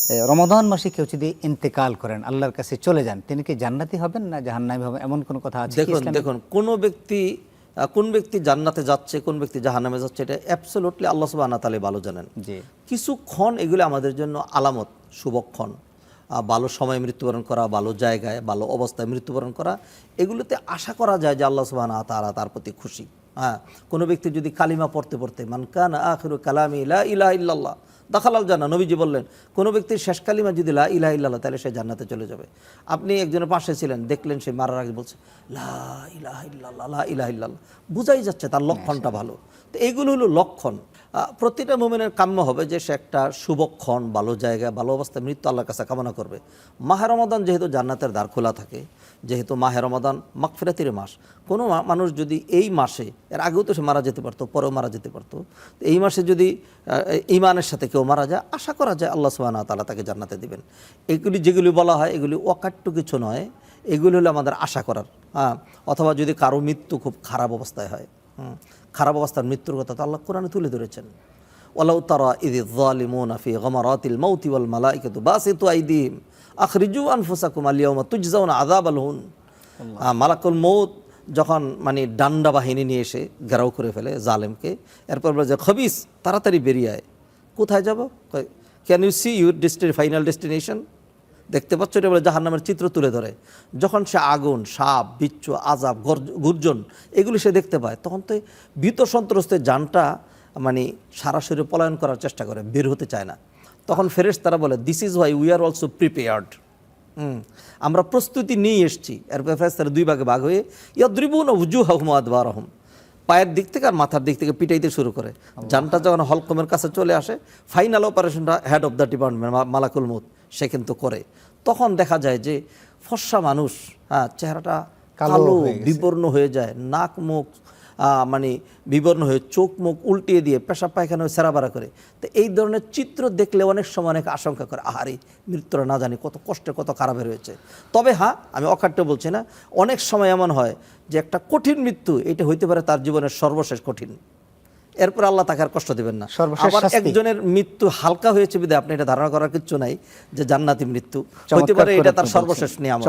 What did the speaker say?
রমাদান মাসে কেউ যদি ইন্তেকাল করেন, আল্লাহর কাছে চলে যান, তিনি কি জান্নাতি হবেন না জাহান্নামী হবেন, এমন কোনো কথা আছে কি দেখুন ইসলামে? দেখুন কোন ব্যক্তি জান্নাতে যাচ্ছে, কোন ব্যক্তি জাহান্নামে যাচ্ছে, এটা অ্যাবসলিউটলি আল্লাহ সুবহানাহু ওয়া তাআলা ভালো জানেন। জি। কিছুক্ষণ এগুলো আমাদের জন্য আলামত, শুভক্ষণ, ভালো সময়ে মৃত্যুবরণ করা, ভালো জায়গায় ভালো অবস্থায় মৃত্যুবরণ করা, এগুলোতে আশা করা যায় যে আল্লাহ সুবহানাহু ওয়া তাআলা তার প্রতি খুশি। হ্যাঁ, কোনো ব্যক্তি যদি কালিমা পড়তে পড়তে মান কানা আখিরু কালামি লা ইলাহা ইল্লাল্লাহ দাখালাল জান্নাহ, নবীজি বললেন কোনো ব্যক্তির শেষ কালিমা যদি লা ইলাহা ইল্লাল্লাহ, তাহলে সে জান্নাতে চলে যাবে। আপনি একজনের পাশে ছিলেন, দেখলেন সে মারার আগে বলছে লা ইলাহা ইল্লাল্লাহ, লা ইলাহা ইল্লাল্লাহ, বুঝাই যাচ্ছে তার লক্ষণটা ভালো। তো এইগুলো হলো লক্ষণ। প্রতিটা মুমিনের কাম্য হবে যে সে একটা শুভক্ষণ, ভালো জায়গায় ভালো অবস্থায় মৃত্যু আল্লাহর কাছে কামনা করবে। মাহে রমাদান যেহেতু জান্নাতের দ্বার খোলা থাকে, যেহেতু মাহে রমাদান মাগফিরাতের মাস, কোনো মানুষ যদি এই মাসে, এর আগেও তো সে মারা যেতে পারতো, পরেও মারা যেতে পারতো, এই মাসে যদি ঈমানের সাথে কেউ মারা যায়, আশা করা যায় আল্লাহ সুবহানাহু ওয়া তাআলা তাকে জান্নাতে দিবেন। এগুলি যেগুলি বলা হয় এগুলি অকাট্য কিছু নয়, এগুলি হলো আমাদের আশা করার। অথবা যদি কারো মৃত্যু খুব খারাপ অবস্থায় হয়, খারাপ অবস্থার মৃত্যুর কথা তো আল্লাহ কোরআনে তুলে ধরেছেন। ওয়ালাউ তারা ইযিয যালিমুনা ফি গামারাতিল মাউতি ওয়াল মালাইকাতু বাসিতু আইদিহিম আখরিজু আনফুসাকুম আল ইয়াওমা তুজজাউনা আযাবাল হুন। মালাকুল মউত যখন মানে ডান্ডা বাহিনী নিয়ে এসে ঘেরাও করে ফেলে জালেমকে, এরপর বলে যে খবিস তাড়াতাড়ি বেরিয়ে আয়। কোথায় যাব? Can you see your final destination? দেখতে পাচ্ছ? এটা বলে জাহান্নামের চিত্র তুলে ধরে। যখন সে আগুন, সাপ, বিচ্ছু, আযাব, গর্জন এগুলি সে দেখতে পায়, তখন তো ভীত সন্ত্রস্তের জানটা মানে সারা শরীরে পলায়ন করার চেষ্টা করে, বের হতে চায় না। তখন ফেরেশতারা বলে this is why we are also prepared, আমরা প্রস্তুতি নিয়ে এসেছি। এরপর ফেরেশতারা দুই ভাগে ভাগ হয়ে ইয়াদরিবুনা উজুহাহুম ওয়া আদবারহুম, পায়ের দিক থেকে আর মাথার দিক থেকে পিটাইতে শুরু করে। জানটা যখন হলকমের কাছে চলে আসে, ফাইনাল অপারেশনটা হেড অফ দ্য ডিপার্টমেন্ট মালাকুল মউত সে কিন্তু করে। তখন দেখা যায় যে ফর্সা মানুষ, চেহারাটা কালো বিবর্ণ হয়ে যায়, নাক মুখ মানে বিবর্ণ হয়ে, চোখ মুখ উল্টিয়ে দিয়ে পেশাব পায়খানা হয়ে সেরাবারা করে। তো এই ধরনের চিত্র দেখলে অনেক সময় অনেক আশঙ্কা করে, আহারে মৃত্যুরা না জানি কত কষ্টে কত খারাপে রয়েছে। তবে হ্যাঁ, আমি অকাট্য বলছি না, অনেক সময় এমন হয় যে একটা কঠিন মৃত্যু, এটা হইতে পারে তার জীবনের সর্বশেষ কঠিন, এরপর আল্লাহ তাকে আর কষ্ট দেবেন না। আবার একজনের মৃত্যু হালকা হয়েছে বিধায় আপনি এটা ধারণা করার কিচ্ছু নাই যে জান্নাতি মৃত্যু হইতে পারে, এটা তার সর্বশেষ নিয়ামত।